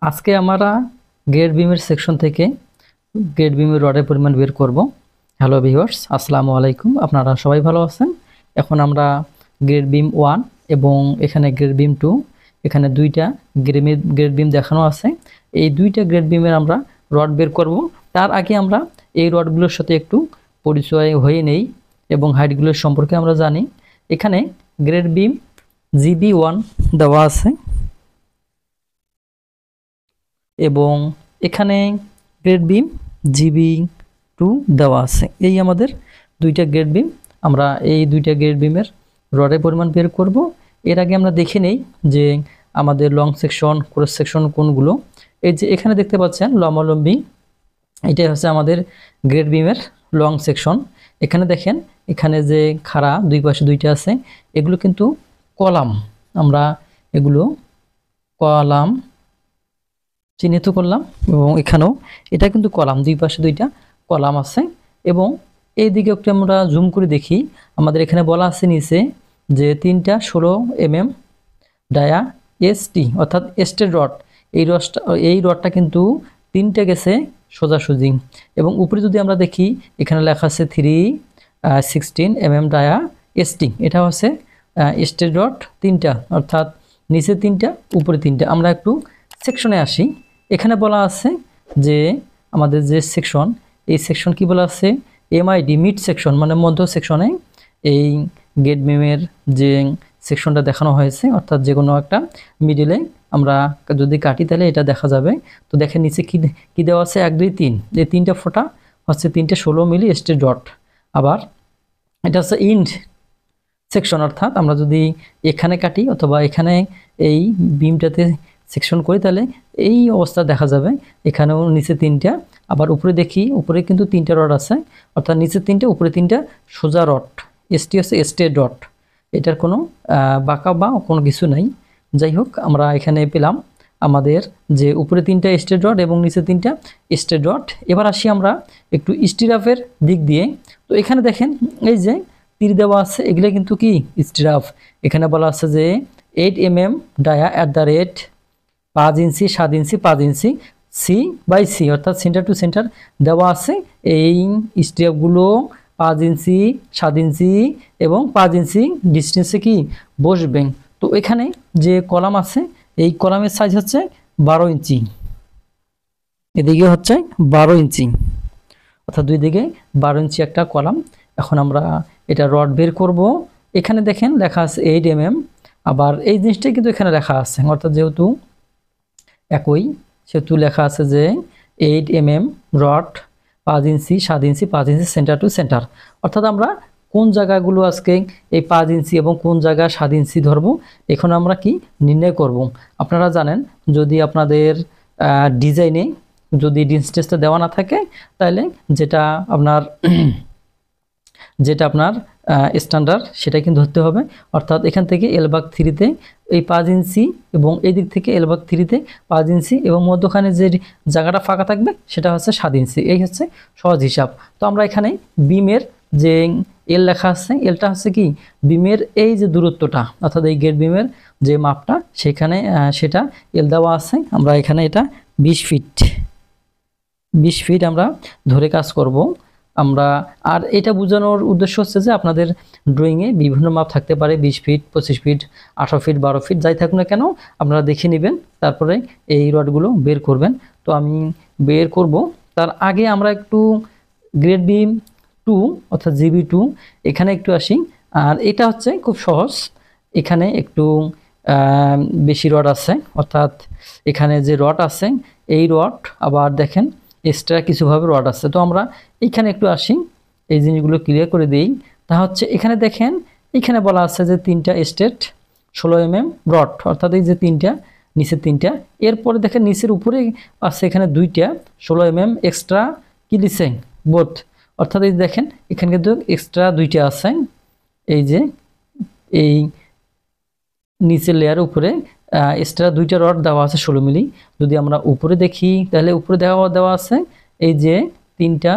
আজকে আমরা গ্রেড বিমের সেকশন থেকে গ্রেড বিমের রডের পরিমাণ বের করব। হ্যালো ভিউয়ার্স, আসসালামু আলাইকুম। আপনারা সবাই ভালো আছেন? এখন আমরা গ্রেড বিম 1 এবং এখানে গ্রেড বিম 2, এখানে দুইটা গ্রেড বিম দেখানো আছে। এই দুইটা গ্রেড বিমের আমরা রড বের করব। তার আগে আমরা এই রডগুলোর সাথে একটু পরিচয় হয়ে নেই এবং হাইটগুলোর সম্পর্কে আমরা জানি। এখানে গ্রেড বিম GB1 দেওয়া আছে এবং এখানে গ্রেড বিম GB2 দেওয়া আছে। এই আমাদের দুইটা গ্রেড বিম। আমরা এই দুইটা গ্রেড বিমের রডের পরিমাণ বের করব। এর আগে আমরা দেখে নেই যে আমাদের লং সেকশন, ক্রস সেকশন কোনগুলো। এই যে এখানে দেখতে পাচ্ছেন লম্বালম্বি, এটাই হচ্ছে আমাদের গ্রেড বিমের লং সেকশন। এখানে দেখেন, এখানে যে খাড়া দুই পাশে দুইটা আছে, এগুলো কিন্তু কলাম। আমরা এগুলো কলাম চিহ্নিত করলাম এবং এখানেও এটা কিন্তু কলাম, দুই পাশে দুইটা কলাম আছে। এবং এই দিকে একটু আমরা জুম করে দেখি, আমাদের এখানে বলা আছে নিচে যে 3টা 16 mm ডায়া ST অর্থাৎ স্টেট রড। এই রডটা কিন্তু 3টে গেছে সোজাসুজি। এবং উপরে যদি আমরা দেখি, এখানে লেখা আছে 316 mm ডায়া ST। এটা হচ্ছে স্টেট রড 3টা, অর্থাৎ নিচে 3টা উপরে 3টা। আমরা একটু সেকশনে আসি। এখানে বলা আছে যে আমাদের যে সেকশন, এই সেকশন কি বলা আছে, MID মিড সেকশন, মানে মধ্য সেকশনে এই গ্রেড বিমের যে সেকশনটা দেখানো হয়েছে, অর্থাৎ যে কোনো একটা মিডিলে আমরা যদি কাটি তাহলে এটা দেখা যাবে। তো দেখেন নিচে কি দেওয়া আছে, 1 2 3, এই 3টা ফোঁটা হচ্ছে 3টে 16 মিলি স্টেট রড। আবার এটা হচ্ছে ইন্ড সেকশন, অর্থাৎ আমরা যদি এখানে কাটি অথবা এখানে এই বিমটাতে সেকশন করি তাহলে এই অবস্থা দেখা যাবে। এখানেও নিচে 3টা, আবার উপরে দেখি, উপরে কিন্তু 3টা রড আছে, অর্থাৎ নিচে 3টা উপরে 3টা সোজা রড। এসটি হচ্ছে স্টেট রড, এটার কোনো বাঁকা বা কোনো কিছু নাই। যাই হোক, আমরা এখানে পেলাম আমাদের যে উপরে 3টা স্টেট রড এবং নিচে 3টা স্টেট রড। এবার আসি আমরা একটু স্টিরাফের দিক দিয়ে। তো এখানে দেখেন এই যে তীর দেওয়া আছে, এগুলো কিন্তু কি স্টিরাফ। এখানে বলা আছে যে 8 mm ডায়া @ 5 ইঞ্চি 7 ইঞ্চি 5 ইঞ্চি C/C, অর্থাৎ সেন্টার টু সেন্টার দেওয়া আছে। এই স্টেপগুলো 5 ইঞ্চি 7 ইঞ্চি এবং 5 ইঞ্চি ডিস্টেন্সে কি বসবে। তো এখানে যে কলাম আছে, এই কলামের সাইজ হচ্ছে 12 ইঞ্চি, এদিকে হচ্ছে 12 ইঞ্চি, অর্থাৎ দুই দিকে 12 ইঞ্চি একটা কলাম। এখন আমরা এটা রড বের করব। এখানে দেখেন লেখা আছে 8 mm, আবার এই জিনিসটাই কিন্তু এখানে লেখা আছে, অর্থাৎ যেহেতু একই সেহেতু লেখা আছে যে 8 mm রড 5 ইঞ্চি 7 ইঞ্চি 5 ইঞ্চি সেন্টার টু সেন্টার। অর্থাৎ আমরা কোন জায়গাগুলো আজকে এই 5 ইঞ্চি এবং কোন জায়গা 7 ইঞ্চি ধরবো, এখন আমরা কি নির্ণয় করব। আপনারা জানেন, যদি আপনাদের ডিজাইনে যদি ডিস্টেন্সটা দেওয়া না থাকে, তাহলে যেটা আপনার স্ট্যান্ডার্ড সেটা কিন্তু ধরতে হবে। অর্থাৎ এখান থেকে L/3-তে এই 5 ইঞ্চি এবং এই দিক থেকে L/3-তে 5 ইঞ্চি এবং মধ্যখানে যে জায়গাটা ফাঁকা থাকবে সেটা হচ্ছে 7 ইঞ্চি। এই হচ্ছে সহজ হিসাব। তো আমরা এখানে বিমের যে L লেখা আছে, এলটা হচ্ছে কি বিমের এই যে দূরত্বটা, অর্থাৎ এই গেট বিমের যে মাপটা সেখানে সেটা L দেওয়া আছে। আমরা এখানে এটা 20 ফিট আমরা ধরে কাজ করব। আমরা আর এটা বোঝানোর উদ্দেশ্য হচ্ছে যে আপনাদের ড্রয়িংয়ে বিভিন্ন মাপ থাকতে পারে, 20 ফিট 25 ফিট 18 ফিট 12 ফিট যাই থাকুক না কেন, আপনারা দেখে নেবেন, তারপরে এই রডগুলো বের করবেন। তো আমি বের করব, তার আগে আমরা একটু গ্রেড বিম 2 অর্থাৎ GB2 এখানে একটু আসি। আর এটা হচ্ছে খুব সহজ, এখানে একটু বেশি রড আছে, অর্থাৎ এখানে যে রড আছে এই রড, আবার দেখেন এক্সট্রা কিছুভাবে রড আছে। তো আমরা এইখানে একটু আসি, এই জিনিসগুলো ক্লিয়ার করে দিই। তা হচ্ছে এখানে দেখেন, এখানে বলা আছে যে 3টা স্টেট 16 mm রড, অর্থাৎ এই যে 3টা নিচে 3টা, এরপরে দেখেন নিচের উপরে আছে এখানে 2টা 16 mm এক্সট্রা কি দিছে বোথ, অর্থাৎ এই দেখেন এখানে কিন্তু এক্সট্রা 2টা আছে। এই যে এই নিচের লেয়ার উপরে এক্সট্রা 2টা রড দেওয়া আছে 16 মিলি। যদি আমরা উপরে দেখি তাহলে উপরে দেওয়া আছে এই যে 3টা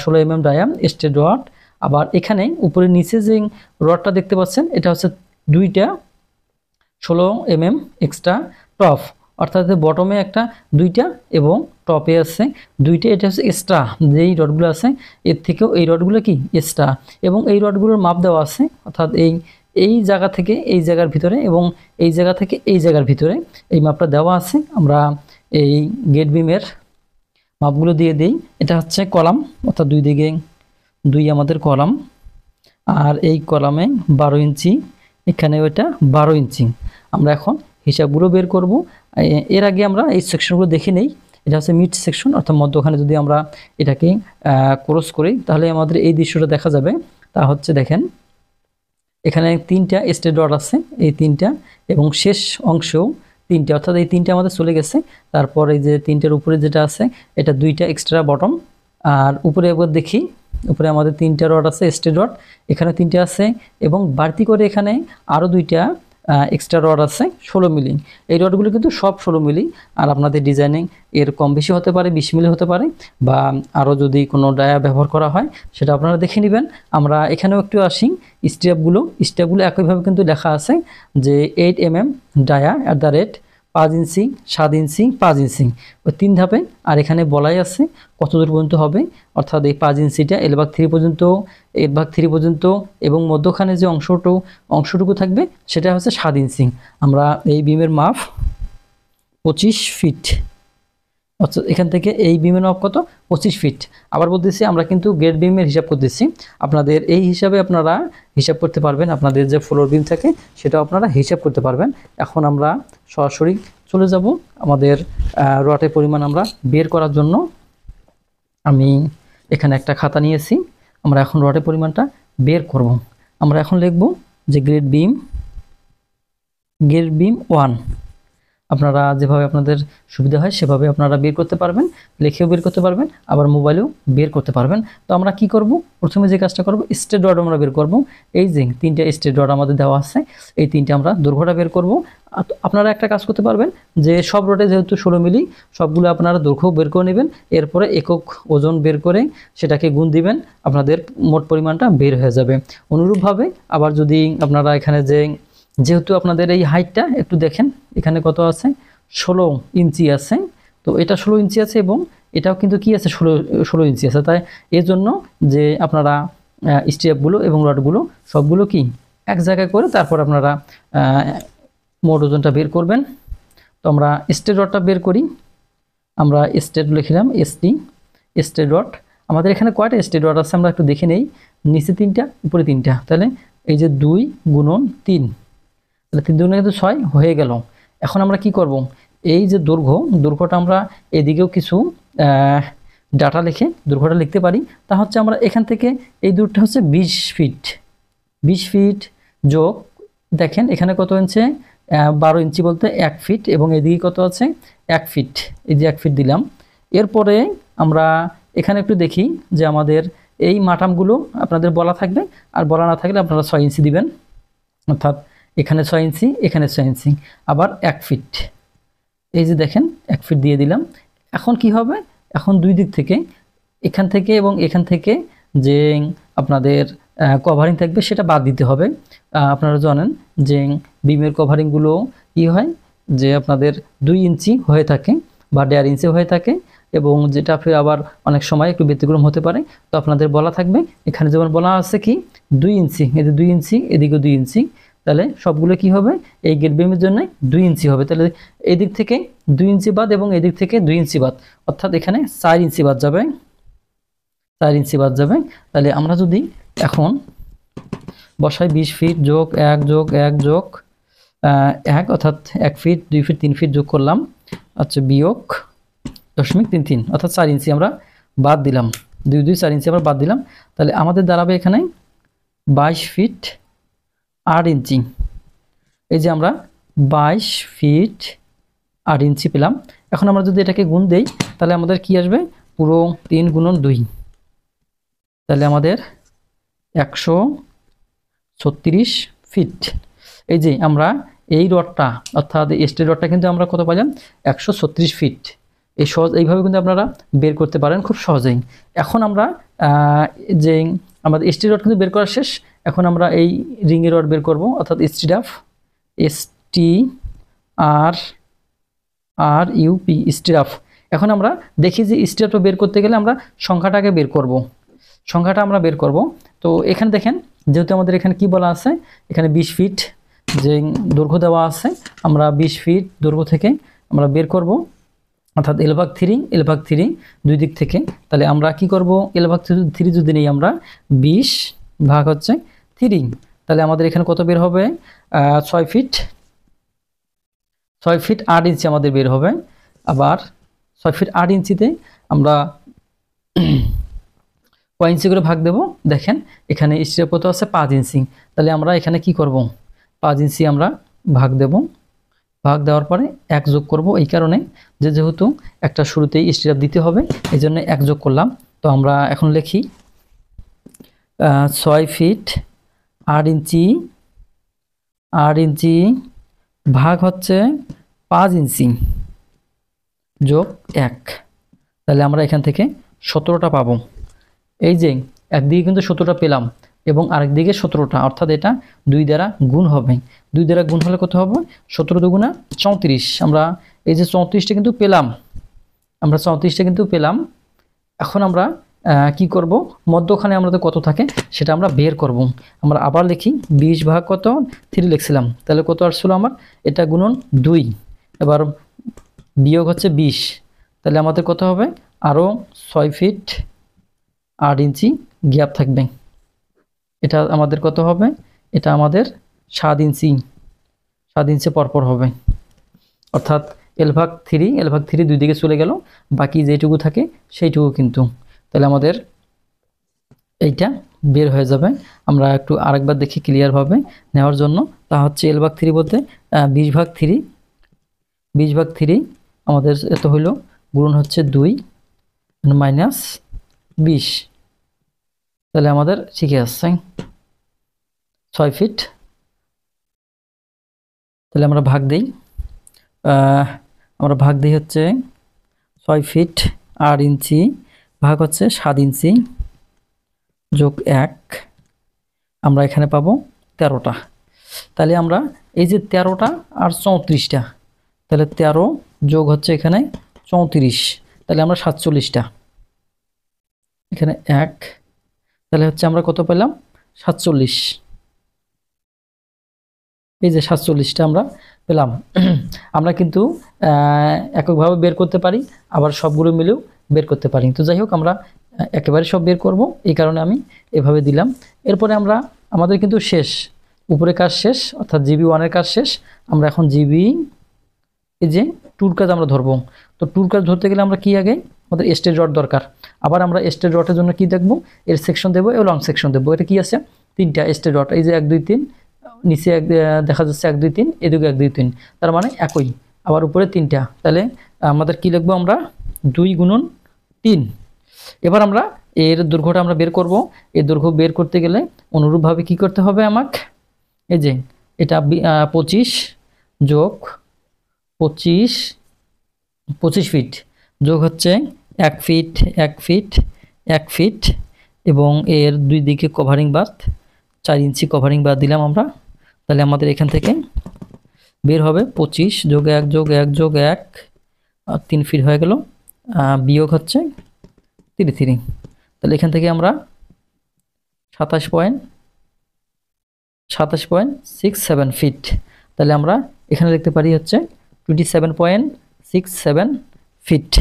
16 mm ডায়া স্টেট রড। আবার এখানে উপরে নিচে যে রডটা দেখতে পাচ্ছেন এটা হচ্ছে 2টা 16 mm এক্সট্রা টপ, অর্থাৎ বটমে একটা দুইটা এবং টপে আছে দুইটা, এটা হচ্ছে এক্সট্রা যেই রডগুলো আছে এর থেকেও এই রডগুলো কি এক্সট্রা, এবং এই রডগুলোর মাপ দেওয়া আছে, অর্থাৎ এই জায়গা থেকে এই জায়গার ভিতরে এবং এই জায়গা থেকে এই জায়গার ভিতরে এই মাপটা দেওয়া আছে। আমরা এই গেট বিমের মাপগুলো দিয়ে দিই। এটা হচ্ছে কলাম, অর্থাৎ দুই দিকে দুই আমাদের কলাম, আর এই কলামে 12 ইঞ্চি, এখানে ওইটা 12 ইঞ্চি। আমরা এখন হিসাবগুলো বের করব। এর আগে আমরা এই সেকশনগুলো দেখে নেই। এটা হচ্ছে মিড সেকশন, অর্থাৎ মধ্যখানে যদি আমরা এটাকে ক্রস করি তাহলে আমাদের এই দৃশ্যটা দেখা যাবে। তা হচ্ছে দেখেন এখানে 3টা স্ট্রেট রড আছে, এই 3টা, এবং শেষ অংশেও 3টা, অর্থাৎ এই 3টা আমাদের চলে গেছে। তারপর এই যে 3টার উপরে যেটা আছে এটা 2টা এক্সট্রা বটম, আর উপরে একবার দেখি, উপরে আমাদের 3টা রড আছে স্ট্রেট রড, এখানে 3টা আছে, এবং বাড়তি করে এখানে আরও 2টা এক্সট্রা রড আছে 16 মিলি। এই রডগুলো কিন্তু সব 16 মিলি, আর আপনাদের ডিজাইনিং এর কম বেশি হতে পারে, 20 মিলি হতে পারে, বা আরও যদি কোনো ডায়া ব্যবহার করা হয় সেটা আপনারা দেখে নেবেন। আমরা এখানেও একটু আসি, স্টেপগুলো একইভাবে কিন্তু লেখা আছে যে 8 mm ডায়া @ 5 ইঞ্চি, 7 ইঞ্চি, 5 ইঞ্চি, ওই 3 ধাপে। আর এখানে বলাই আছে কত দূর পর্যন্ত হবে, অর্থাৎ এই 5 ইঞ্চিটা L/3 পর্যন্ত, L/3 পর্যন্ত, এবং মধ্যখানে যে অংশটুকু থাকবে সেটা হচ্ছে 7 ইঞ্চি। আমরা এই বিমের মাপ 25 ফিট, অর্থাৎ এখান থেকে এই বিমের মাপ কত 25 ফিট। আবার বলতেছি আমরা কিন্তু গেট বিমের হিসাব করতেছি, আপনাদের এই হিসাবে আপনারা হিসাব করতে পারবেন, আপনাদের যে ফ্লোর বিম থাকে সেটাও আপনারা হিসাব করতে পারবেন। এখন আমরা সরাসরি চলে যাব আমাদের রডের পরিমাণ আমরা বের করার জন্য। আমি এখানে একটা খাতা নিয়েছি, আমরা এখন রডের পরিমাণটা বের করব। আমরা এখন লিখব যে গেট বিম 1, আপনারা যেভাবে আপনাদের সুবিধা হয় সেভাবে আপনারা বের করতে পারবেন, লিখেও বের করতে পারবেন, আবার মোবাইলেও বের করতে পারবেন। তো আমরা কি করব, প্রথমে যে কাজটা করব স্ট্রেট রড আমরা বের করব। এই যে 3টা স্ট্রেট রড আমাদের দেওয়া আছে, এই 3টা আমরা দৈর্ঘ্যটা বের করব। আপনারা একটা কাজ করতে পারবেন যে সব রডে যেহেতু 16 মিলি, সবগুলো আপনারা দৈর্ঘ্য বের করে নেবেন, এরপরে একক ওজন বের করে সেটাকে গুণ দিবেন, আপনাদের মোট পরিমাণটা বের হয়ে যাবে। অনুরূপভাবে আবার যদি আপনারা এখানে যেহেতু আপনাদের এই হাইটটা একটু দেখেন, এখানে কত আছে 16 ইঞ্চি আছে, তো এটা 16 ইঞ্চি আছে, এবং এটাও কিন্তু কি আছে 16 ইঞ্চি আছে। তাই এর জন্য যে আপনারা স্টেপগুলো এবং রডগুলো সবগুলো কি এক জায়গায় করে তারপর আপনারা মোট ওজনটা বের করবেন। তো আমরা স্ট্রেট রডটা বের করি। আমরা স্ট্রেট লিখলাম ST, স্ট্রেট রড। আমাদের এখানে কয়টা স্ট্রেট রড আছে আমরা একটু দেখে নেই, নিচে 3টা, উপরে 3টা, তাহলে এই যে 2 × 3, তাহলে 3 দুগুণে কিন্তু 6 হয়ে গেল। এখন আমরা কি করব, এই যে দৈর্ঘ্যটা আমরা এদিকেও কিছু ডাটা লিখে দৈর্ঘ্যটা লিখতে পারি। তা হচ্ছে আমরা এখান থেকে এই দূরটা হচ্ছে 20 ফিট, 20 ফিট যোগ, দেখেন এখানে কত ইঞ্চি 12 ইঞ্চি বলতে 1 ফিট, এবং এদিকে কত আছে 1 ফিট, এই যে 1 ফিট দিলাম। এরপরে আমরা এখানে একটু দেখি যে আমাদের এই মাটামগুলো আপনাদের বলা থাকবে, আর বলা না থাকলে আপনারা 6 ইঞ্চি দিবেন, অর্থাৎ এখানে 6 ইঞ্চি, এখানে 6 ইঞ্চি, আবার 1 ফিট, এই যে দেখেন 1 ফিট দিয়ে দিলাম। এখন কি হবে, এখন দুই দিক থেকে এখান থেকে এবং এখান থেকে যে আপনাদের কভারিং থাকবে সেটা বাদ দিতে হবে। আপনারা জানেন যে বিমের কভারিংগুলো কি হয় যে আপনাদের 2 ইঞ্চি হয়ে থাকে বা 1.5 ইঞ্চি হয়ে থাকে, এবং যেটা ফের আবার অনেক সময় একটু ব্যতিক্রম হতে পারে। তো আপনাদের বলা থাকবে, এখানে যেমন বলা আছে কি 2 ইঞ্চি, এদিকে 2 ইঞ্চি, এদিকে 2 ইঞ্চি, তাহলে সবগুলো কি হবে এই গেট বিমের জন্য 2 ইঞ্চি হবে। তাহলে এদিক থেকে 2 ইঞ্চি বাদ এবং এদিক থেকে 2 ইঞ্চি বাদ, অর্থাৎ এখানে 4 ইঞ্চি বাদ যাবে, 4 ইঞ্চি বাদ যাবে। তাহলে আমরা যদি এখন বসাই 20 ফিট যোগ 1 যোগ 1 যোগ 1, অর্থাৎ 1 ফিট, 2 ফিট, 3 ফিট যোগ করলাম, আচ্ছা বিয়োগ 0.33, অর্থাৎ 4 ইঞ্চি আমরা বাদ দিলাম, 2 2 4 ইঞ্চি আমরা বাদ দিলাম। তাহলে আমাদের দাঁড়াবে এখানে 22 ফিট 8 ইঞ্চি। এই যে আমরা 22 ফিট 8 ইঞ্চি পেলাম। এখন আমরা যদি এটাকে গুণ দেই তাহলে আমাদের কি আসবে, পুরো 3 × 2, তাহলে আমাদের 136 ফিট। এই যে আমরা এই রডটা, অর্থাৎ স্ট্রেট রডটা কিন্তু আমরা কত পাইলাম 136 ফিট। এইভাবে কিন্তু আপনারা বের করতে পারেন খুব সহজেই। এখন আমরা যে আমাদের স্ট্রেট রড কিন্তু বের করা শেষ, এখন আমরা এই রিংয়ের রড বের করব, অর্থাৎ ST আর ইউপি স্টিরাপ। এখন আমরা দেখি যে স্টিরাপটা বের করতে গেলে আমরা সংখ্যাটাকে বের করব, সংখ্যাটা আমরা বের করব। তো এখানে দেখেন যেহেতু আমাদের এখানে কি বলা আছে, এখানে 20 ফিট যে দৈর্ঘ্য দেওয়া আছে, আমরা 20 ফিট দৈর্ঘ্য থেকে আমরা বের করব, অর্থাৎ L/3 দুই দিক থেকে। তাহলে আমরা কি করব, L/3 যদি নেই আমরা 20 ভাগ হচ্ছে 3, তাহলে আমাদের এখানে কত বের হবে, 6 ফিট 8 ইঞ্চি আমাদের বের হবে। আবার 6 ফিট 8 ইঞ্চিতে আমরা কয় ইঞ্চি করে ভাগ দেব, দেখেন এখানে স্টিরাপ কত আছে 5 ইঞ্চি, তাহলে আমরা এখানে কি করব 5 ইঞ্চি আমরা ভাগ দেব। ভাগ দেওয়ার পরে 1 যোগ করব, এই কারণে যে যেহেতু একটা শুরুতেই স্টিরাপ দিতে হবে এই জন্য 1 যোগ করলাম। তো আমরা এখন লিখি 6 ফিট 8 ইঞ্চি ভাগ হচ্ছে 5 ইঞ্চি যোগ 1, তাহলে আমরা এখান থেকে 17টা পাবো। এই যে একদিকে কিন্তু 17টা পেলাম এবং আরেক দিকে 17টা, অর্থাৎ এটা 2 দ্বারা গুণ হবে। 2 দ্বারা গুণ হলে কত হবে, 17 দুগুণা 34। আমরা এই যে 34টা কিন্তু পেলাম, আমরা 34টা কিন্তু পেলাম। এখন আমরা কি করব, মধ্যখানে আমাদের কত থাকে সেটা আমরা বের করব। আমরা আবার লিখি 20 ভাগ কত 3 লিখছিলাম, তাহলে কত আসছিল আমার, এটা গুণন 2, এবার বিয়োগ হচ্ছে 20, তাহলে আমাদের কত হবে, আরও 6 ফিট 8 ইঞ্চি গ্যাপ থাকবে। এটা আমাদের কত হবে, এটা আমাদের 7 ইঞ্চি পরপর হবে, অর্থাৎ L/3 দুই দিকে চলে গেল, বাকি যেটুকু থাকে সেইটুকু কিন্তু। তাহলে আমাদের এইটা বের হয়ে যাবে। আমরা একটু আরেকবার দেখি ক্লিয়ারভাবে নেওয়ার জন্য। তা হচ্ছে L/3 বলতে 20/3 আমাদের এত হইল, গুণ হচ্ছে 2 মাইনাস 20, তাহলে আমাদের শিখে আসছে 6 ফিট। তাহলে আমরা ভাগ দিই, হচ্ছে 6 ফিট 8 ইঞ্চি ভাগ হচ্ছে 7 ইঞ্চি যোগ 1, আমরা এখানে পাবো 13টা। তাহলে আমরা এই যে 13টা আর 34টা, তাহলে 13 যোগ হচ্ছে এখানে 34, তাহলে আমরা 47টা, এখানে 1, তাহলে হচ্ছে আমরা কত পেলাম 47। এই যে 47টা আমরা পেলাম। আমরা কিন্তু এককভাবে বের করতে পারি, আবার সবগুলো মিলেও বের করতে পারি। তো যাই হোক, আমরা একেবারে সব বের করব, এই কারণে আমি এভাবে দিলাম। এরপরে আমাদের কিন্তু শেষ, উপরে কাজ শেষ, অর্থাৎ GB1-এর কাজ শেষ। আমরা এখন জিবি এই যে টুর কাজ আমরা ধরবো। তো টুর কাজ ধরতে গেলে আমরা কি আগে, আমাদের স্ট্রেট রড দরকার। আবার আমরা স্ট্রেট রডের জন্য কি দেখবো, এর সেকশন দেবো এবং লং সেকশন দেবো। এটা কি আছে, 3টা স্ট্রেট রড, এই যে 1 2 3, নিচে দেখা যাচ্ছে 1 2 3, এদিকে 1 2 3, তার মানে একই। আবার উপরে 3টা, তাহলে আমাদের কি লিখবো আমরা, 2 গুণন 3। এবার আমরা এর দৈর্ঘ্যটা আমরা বের করব। এই দৈর্ঘ্য বের করতে গেলে অনুরূপভাবে কি করতে হবে আমাকে, এই যে এটা 25 যোগ 25 ফিট যোগ হচ্ছে 1 ফিট 1 ফিট এবং এর দুই দিকে কভারিং বাদ 4 ইঞ্চি কভারিং বাদ দিলাম আমরা। তাহলে আমাদের এখান থেকে বের হবে 25 যোগ 1 যোগ 1 যোগ 1, 3 ফিট হয়ে গেল, বিয়োগ হচ্ছে 33। তাহলে এখান থেকে আমরা 27.67 ফিট, তাহলে আমরা এখানে লিখতে পারি হচ্ছে 27.67 ফিট।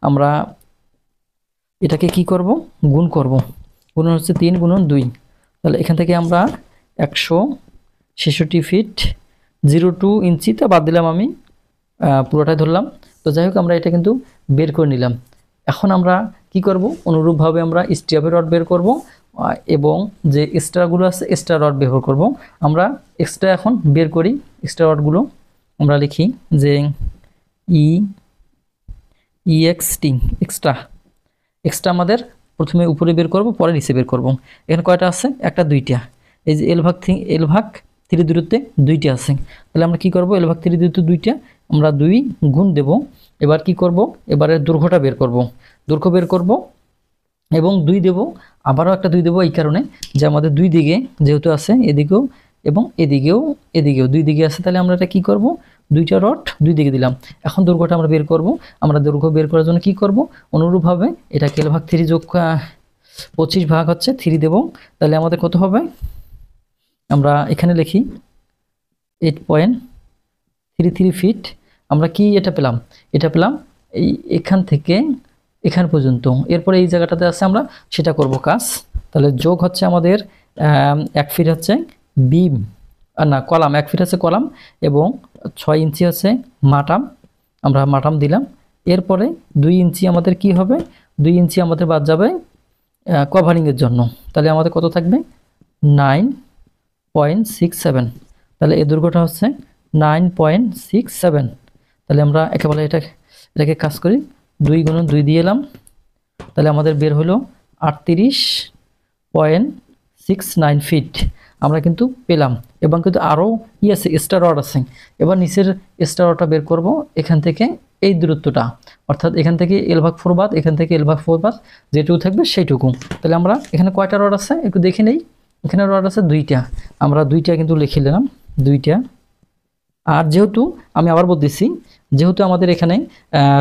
আমরা এটাকে কি করব, গুণ করব, গুণ হচ্ছে 3 গুণন 2, তাহলে এখান থেকে আমরা 166 ফিট 02 ইঞ্চি, তো বাদ দিলাম আমি, পুরোটাই ধরলাম। তো যাই হোক, আমরা এটা কিন্তু বের করে নিলাম। এখন আমরা কি করব, অনুরূপভাবে আমরা স্ট্রাপের রড বের করব এবং যে এক্সট্রাগুলো আছে এক্সট্রা রড ব্যবহার করব। আমরা এক্সট্রা এখন বের করি, এক্সট্রা রডগুলো আমরা লিখি যে এক্সট্রা আমাদের প্রথমে উপরে বের করব, পরে নিচে বের করব। এখানে কয়টা আছে, একটা 2টা, এই যে L/3 দূরত্বে 2টা আছে। তাহলে আমরা কি করব, L/3 দূরত্বে 2টা, আমরা 2 গুণ দেব। এবার কি করব, এবারে দৈর্ঘ্যটা বের করব, দৈর্ঘ্য বের করব এবং 2 দেব, আবারও একটা 2 দেব, এই কারণে যে আমাদের 2 দিকে যেহেতু আছে, এদিকেও এবং এদিকেও 2 দিকে আছে। তাহলে আমরা এটা কি করব, দুইটা রড দুই দিকে দিলাম। এখন দৈর্ঘ্যটা আমরা বের করব। আমরা দৈর্ঘ্য বের করার জন্য কি করব, অনুরূপভাবে এটাকে L ভাগ 3 যোগ 25 ভাগ হচ্ছে 3 দেব। তাহলে আমাদের কত হবে, আমরা এখানে লিখি 8.33 ফিট। আমরা কি এটা পেলাম, এটা পেলাম এই এখান থেকে এখান পর্যন্ত। এরপরে এই জায়গাটাতে আছে আমরা সেটা করব কাজ। তাহলে যোগ হচ্ছে আমাদের 1 ফিট হচ্ছে বিম, আর না কলাম, 1 ফিট হচ্ছে কলাম এবং 6 ইঞ্চি হচ্ছে মাটাম, আমরা মাটাম দিলাম। এরপরে 2 ইঞ্চি আমাদের কি হবে, 2 ইঞ্চি আমাদের বাদ যাবে কভারিংয়ের জন্য। তাহলে আমাদের কত থাকবে 9.67। তাহলে এই দৈর্ঘ্যটা হচ্ছে 9.67। তাহলে আমরা একেবারে এটাকে কাজ করি, 2 গুণন 2 দিয়ে এলাম। তাহলে আমাদের বের হলো 38.69 ফিট আমরা কিন্তু পেলাম। এবং কিন্তু আরও আছে, এক্সট্রা রড আছে। এবার নিচের এক্সট্রা রডটা বের করব এখান থেকে, এই দূরত্বটা অর্থাৎ এখান থেকে L ভাগ 4 বাদ, এখান থেকে L ভাগ 4 বাদ যেটুকু থাকবে সেইটুকু। তাহলে আমরা এখানে কয়টা রড আছে একটু দেখে নেই। এখানে রড আছে 2টা, আমরা 2টা কিন্তু লিখে নিলাম 2টা। আর যেহেতু আমি আবার বলতেছি, যেহেতু আমাদের এখানে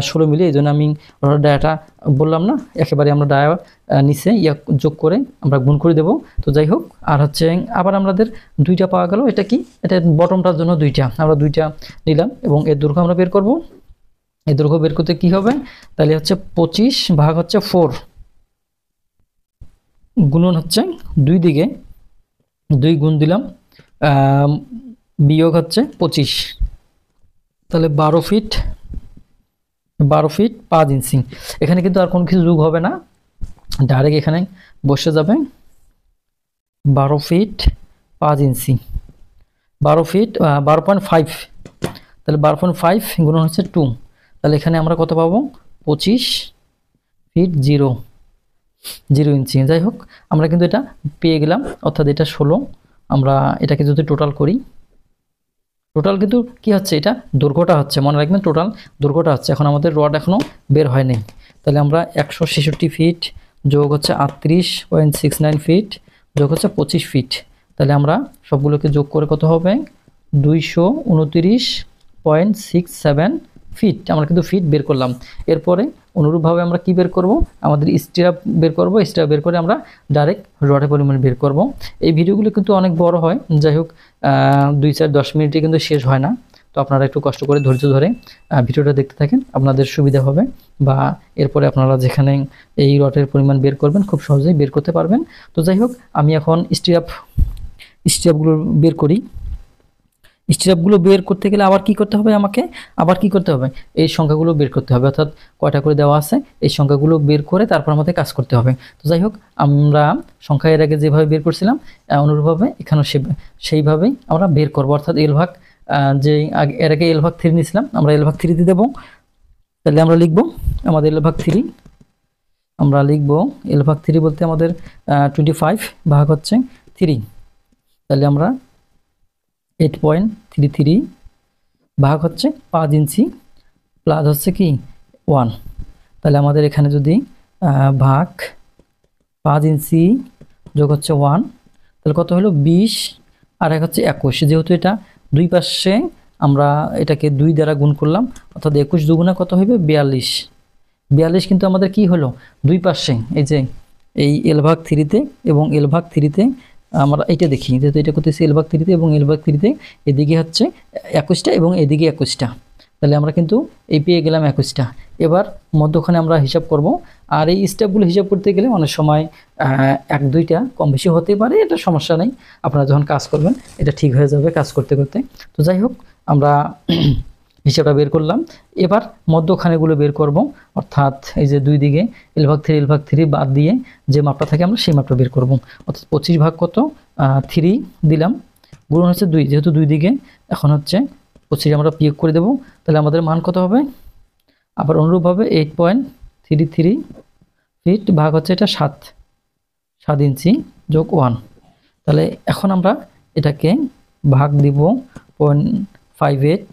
16 মিলি, এই জন্য আমি ডায়াটা বললাম না, একেবারে আমরা ডায়া নিচে যোগ করে আমরা গুণ করে দেব। তো যাই হোক, আর হচ্ছে আবার আমাদের 2টা পাওয়া গেল। এটা কি, এটা বটমটার জন্য 2টা, আমরা 2টা নিলাম এবং এর দৈর্ঘ্য আমরা বের করব। এই দৈর্ঘ্য বের করতে কি হবে, তাহলে হচ্ছে 25 ভাগ হচ্ছে 4 গুণন হচ্ছে 2 দিকে 2 গুণ দিলাম বিয়োগ হচ্ছে 25। তাহলে 12 ফিট 5 ইঞ্চি। এখানে কিন্তু আর কোনো কিছু যোগ হবে না, ডাইরেক্ট এখানে বসে যাবে 12 ফিট 5 ইঞ্চি, 12 ফিট 12.5। তাহলে 12.5 গুণন হচ্ছে 2। তাহলে এখানে আমরা কত পাবো, 25 ফিট 0 ইঞ্চি। যাই হোক, আমরা কিন্তু এটা পেয়ে গেলাম, অর্থাৎ এটা 16। আমরা এটাকে যদি টোটাল করি, টোটাল কিন্তু কি হচ্ছে, এটা দৈর্ঘ্যটা হচ্ছে, মনে রাখবেন টোটাল দৈর্ঘ্যটা হচ্ছে। এখন আমাদের রড এখনও বের হয়নি। তাহলে আমরা 166 ফিট যোগ হচ্ছে 38.69 ফিট যোগ হচ্ছে 25 ফিট। তাহলে আমরা সবগুলোকে যোগ করে কত হবে, 229.67 ফিট আমরা কিন্তু ফিট বের করলাম। এরপরে অনুরূপভাবে আমরা কি বের করব, আমাদের স্ট্রাপ বের করব। স্ট্রাপ বের করে আমরা ডাইরেক্ট রডের পরিমাণ বের করব। এই ভিডিওগুলো কিন্তু অনেক বড় হয়, যাই হোক 2-4-10 মিনিটে কিন্তু শেষ হয় না। তো আপনারা একটু কষ্ট করে ধৈর্য ধরে ভিডিওটা দেখতে থাকেন, আপনাদের সুবিধা হবে। বা এরপরে আপনারা যেখানে এই রডের পরিমাণ বের করবেন খুব সহজেই বের করতে পারবেন। তো যাই হোক, আমি এখন স্ট্রাপগুলো বের করি। স্ট্রাপগুলো বের করতে গেলে আবার কি করতে হবে, আমাকে আবার কি করতে হবে, এই সংখ্যাগুলো বের করতে হবে, অর্থাৎ কয়টা করে দেওয়া আছে এই সংখ্যাগুলো বের করে তারপর আমাদের কাজ করতে হবে। তো যাই হোক, আমরা সংখ্যা এর আগে যেভাবে বের করছিলাম অনুরূপভাবে এখানেও সেইভাবেই আমরা বের করবো। অর্থাৎ L ভাগ যে এর আগে L ভাগ 3 নিয়েছিলাম, আমরা L ভাগ 3 দিয়ে দেবো। তাহলে আমরা লিখবো আমাদের L ভাগ 3, আমরা লিখবো L ভাগ 3 বলতে আমাদের 25 ভাগ হচ্ছে 3। তাহলে আমরা 8.33 ভাগ হচ্ছে 5 ইঞ্চি প্লাস হচ্ছে কি 1। তাহলে আমাদের এখানে যদি ভাগ 5 ইঞ্চি যোগ হচ্ছে 1, তাহলে কত হলো 20 আর এক হচ্ছে 21। যেহেতু এটা দুই পাশে আমরা এটাকে 2 দ্বারা গুণ করলাম, অর্থাৎ 21 দুগুণে কত হবে 42। 42 কিন্তু আমাদের কি হলো, দুই পাশে এই যে এই L ভাগ 3-তে এবং L ভাগ 3-তে আমরা এটা দেখি, যেহেতু এটা করতেছি L ভাগ 3-তে এবং L ভাগ 3-তে এদিকে হচ্ছে 21টা এবং এদিকে 21টা। তাহলে আমরা কিন্তু এই পেয়ে গেলাম 21টা। এবার মধ্যখানে আমরা হিসাব করব। আর এই স্টেপগুলো হিসাব করতে গেলে অনেক সময় 1-2টা কম বেশি হতে পারে, এটা সমস্যা নেই। আপনারা যখন কাজ করবেন এটা ঠিক হয়ে যাবে কাজ করতে করতে। তো যাই হোক, আমরা হিসাবটা বের করলাম। এবার মধ্যখানেগুলো বের করব, অর্থাৎ এই যে দুই দিকে L ভাগ 3 বাদ দিয়ে যে মাপটা থাকে আমরা সেই মাপটা বের করব। অর্থাৎ 25 ভাগ কত 3 দিলাম, গুণন হচ্ছে 2, যেহেতু দুই দিকে এখন হচ্ছে 25 আমরা বিয়োগ করে দেব। তাহলে আমাদের মান কত হবে, আবার অনুরূপভাবে 8.33 ফিট ভাগ হচ্ছে এটা 7 ইঞ্চি যোগ 1। তাহলে এখন আমরা এটাকে ভাগ দিব 0.58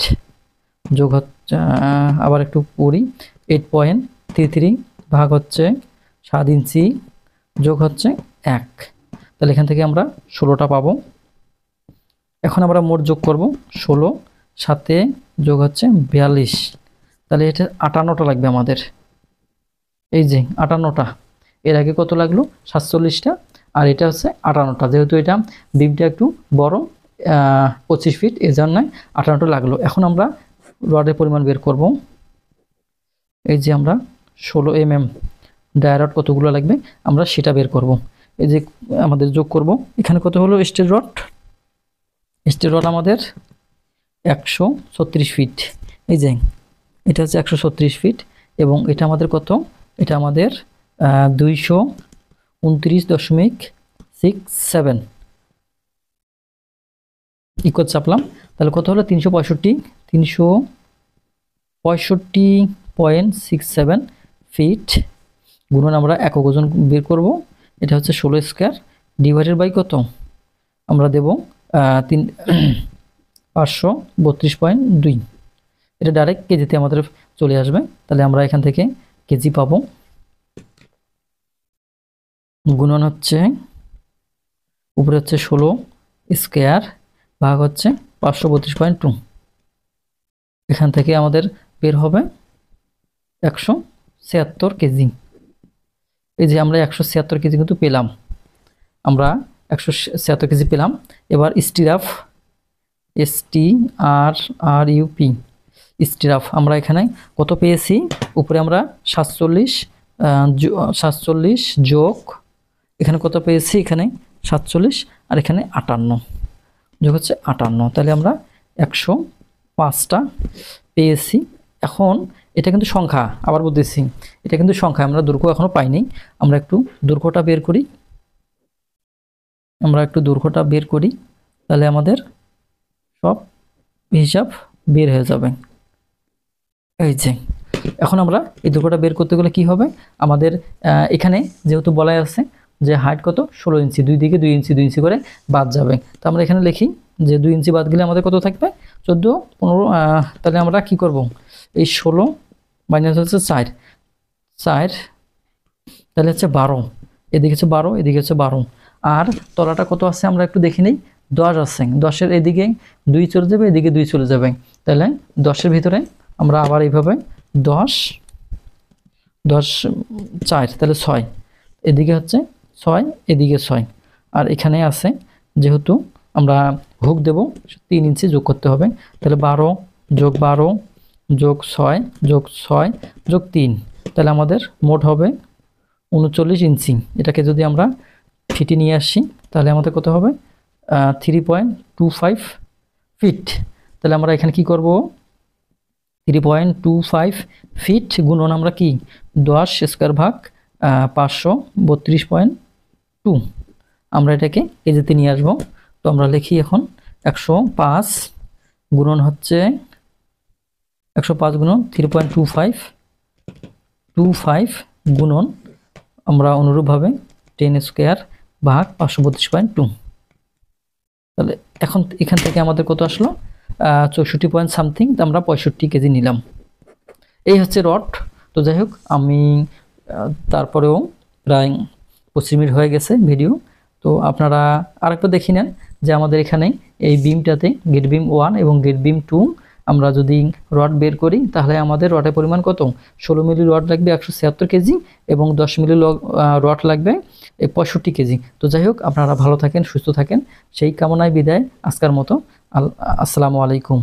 যোগ হচ্ছে আবার একটু পড়ি 8.33 ভাগ হচ্ছে 7 ইঞ্চি যোগ হচ্ছে 1। তাহলে এখান থেকে আমরা 16টা পাবো। এখন আমরা মোট যোগ করব 16 সাথে যোগ হচ্ছে 42, তাহলে এটা 58টা লাগবে আমাদের। এই যে 58টা, এর আগে কত লাগলো 47টা, আর এটা হচ্ছে 58টা। যেহেতু এটা বিমটা একটু বড় 25 ফিট, এর জন্য 58টা লাগলো। এখন আমরা রডের পরিমাণ বের করব। এই যে আমরা 16 mm ডায়া রড কতগুলো লাগবে আমরা সেটা বের করব। এই যে আমাদের যোগ করব, এখানে কত হলো স্টিল রড, স্টিল রড আমাদের 136 ফিট। এই যে এটা হচ্ছে 136 ফিট, এবং এটা আমাদের কত, এটা আমাদের 229.67 ইকুয়াল চাপলাম, তাহলে কত হলো 365.67 ফিট গুণন আমরা একক ওজন বের করব। এটা হচ্ছে 16 স্কয়ার ডিভাইডেড বাই কত আমরা দেব 532.2। এটা ডাইরেক্ট কেজিতে আমাদের চলে আসবে, তাহলে আমরা এখান থেকে কেজি পাবো। গুণন হচ্ছে উপরে হচ্ছে 16 স্কয়ার ভাগ হচ্ছে 532.2, এখান থেকে আমাদের বের হবে 176 কেজি। এই যে আমরা 176 কেজি কিন্তু পেলাম, আমরা 176 কেজি পেলাম। এবার স্টিরাফ, STRRUP স্টিরাফ আমরা এখানে কত পেয়েছি, উপরে আমরা 47 যোগ এখানে কত পেয়েছি, এখানে 47 আর এখানে 58 যোগ হচ্ছে 58, তাহলে আমরা 105টা পেয়েছি। এখন এটা কিন্তু সংখ্যা, আবার বলতেছি এটা কিন্তু সংখ্যা, আমরা দৈর্ঘ্য এখনো পাইনি। আমরা একটু দৈর্ঘ্যটা বের করি, তাহলে আমাদের সব হিসাব বের হয়ে যাবে। এই যে এখন আমরা এই দৈর্ঘ্যটা বের করতে গেলে কি হবে, আমাদের এখানে যেহেতু বলাই আছে যে হাইট কত 16 ইঞ্চি, দুই দিকে 2 ইঞ্চি 2 ইঞ্চি করে বাদ যাবে, তো আমরা এখানে লিখি যে 2 ইঞ্চি বাদ গেলে আমাদের কত থাকবে 14 15। তাহলে আমরা কি করব, এই 16 মাইনাস হচ্ছে 4, তাহলে হচ্ছে 12, এদিকে হচ্ছে 12, এদিকে হচ্ছে 12, আর তলাটা কত আছে আমরা একটু দেখে নিই, 10 আছে, 10-এর এদিকে 2 চলে যাবে, এদিকে 2 চলে যাবে, তাহলে 10-এর ভিতরে আমরা আবার এইভাবে 10 4, তাহলে 6, এদিকে হচ্ছে 6, এদিকে 6, আর এখানে আছে যেহেতু আমরা হুক দেব 3 ইঞ্চি যোগ করতে হবে, তাহলে 12 যোগ 12 যোগ 6 যোগ 6 যোগ 3, তাহলে আমাদের মোট হবে 39 ইঞ্চি। এটাকে যদি আমরা ফিটে নিয়ে আসি তাহলে আমাদের কত হবে 3.25 ফিট। তাহলে আমরা এখানে কি করব, 3.25 ফিট গুণন আমরা কি 10 স্কয়ার ভাগ 532.2, আমরা এটাকে কেজিতে নিয়ে আসবো। তো আমরা লিখি এখন 105 গুণন হচ্ছে 105 গুণন 3.25 গুণন আমরা অনুরূপভাবে 10 স্কয়ার ভাগ 532.2, তাহলে এখন এখান থেকে আমাদের কত আসলো 64 পয়েন্ট সামথিং, আমরা 65 কেজি নিলাম। এই হচ্ছে রড। তো যাই হোক, আমি তারপরেও প্রায় 25 মিনিট হয়ে গেছে ভিডিও, তো আপনারা আরেকটা দেখে নেন যে আমাদের এখানে এই বিমটাতে গেট বিম 1 এবং গেট বিম 2 আমরা যদি রড বের করি তাহলে আমাদের রডের পরিমাণ কত, 16 মিলি রড লাগবে 176 কেজি, এবং 10 মিলি রড লাগবে 65 কেজি। তো যাই হোক, আপনারা ভালো থাকেন, সুস্থ থাকেন, সেই কামনায় বিদায় আজকের মতো। আসসালামু আলাইকুম।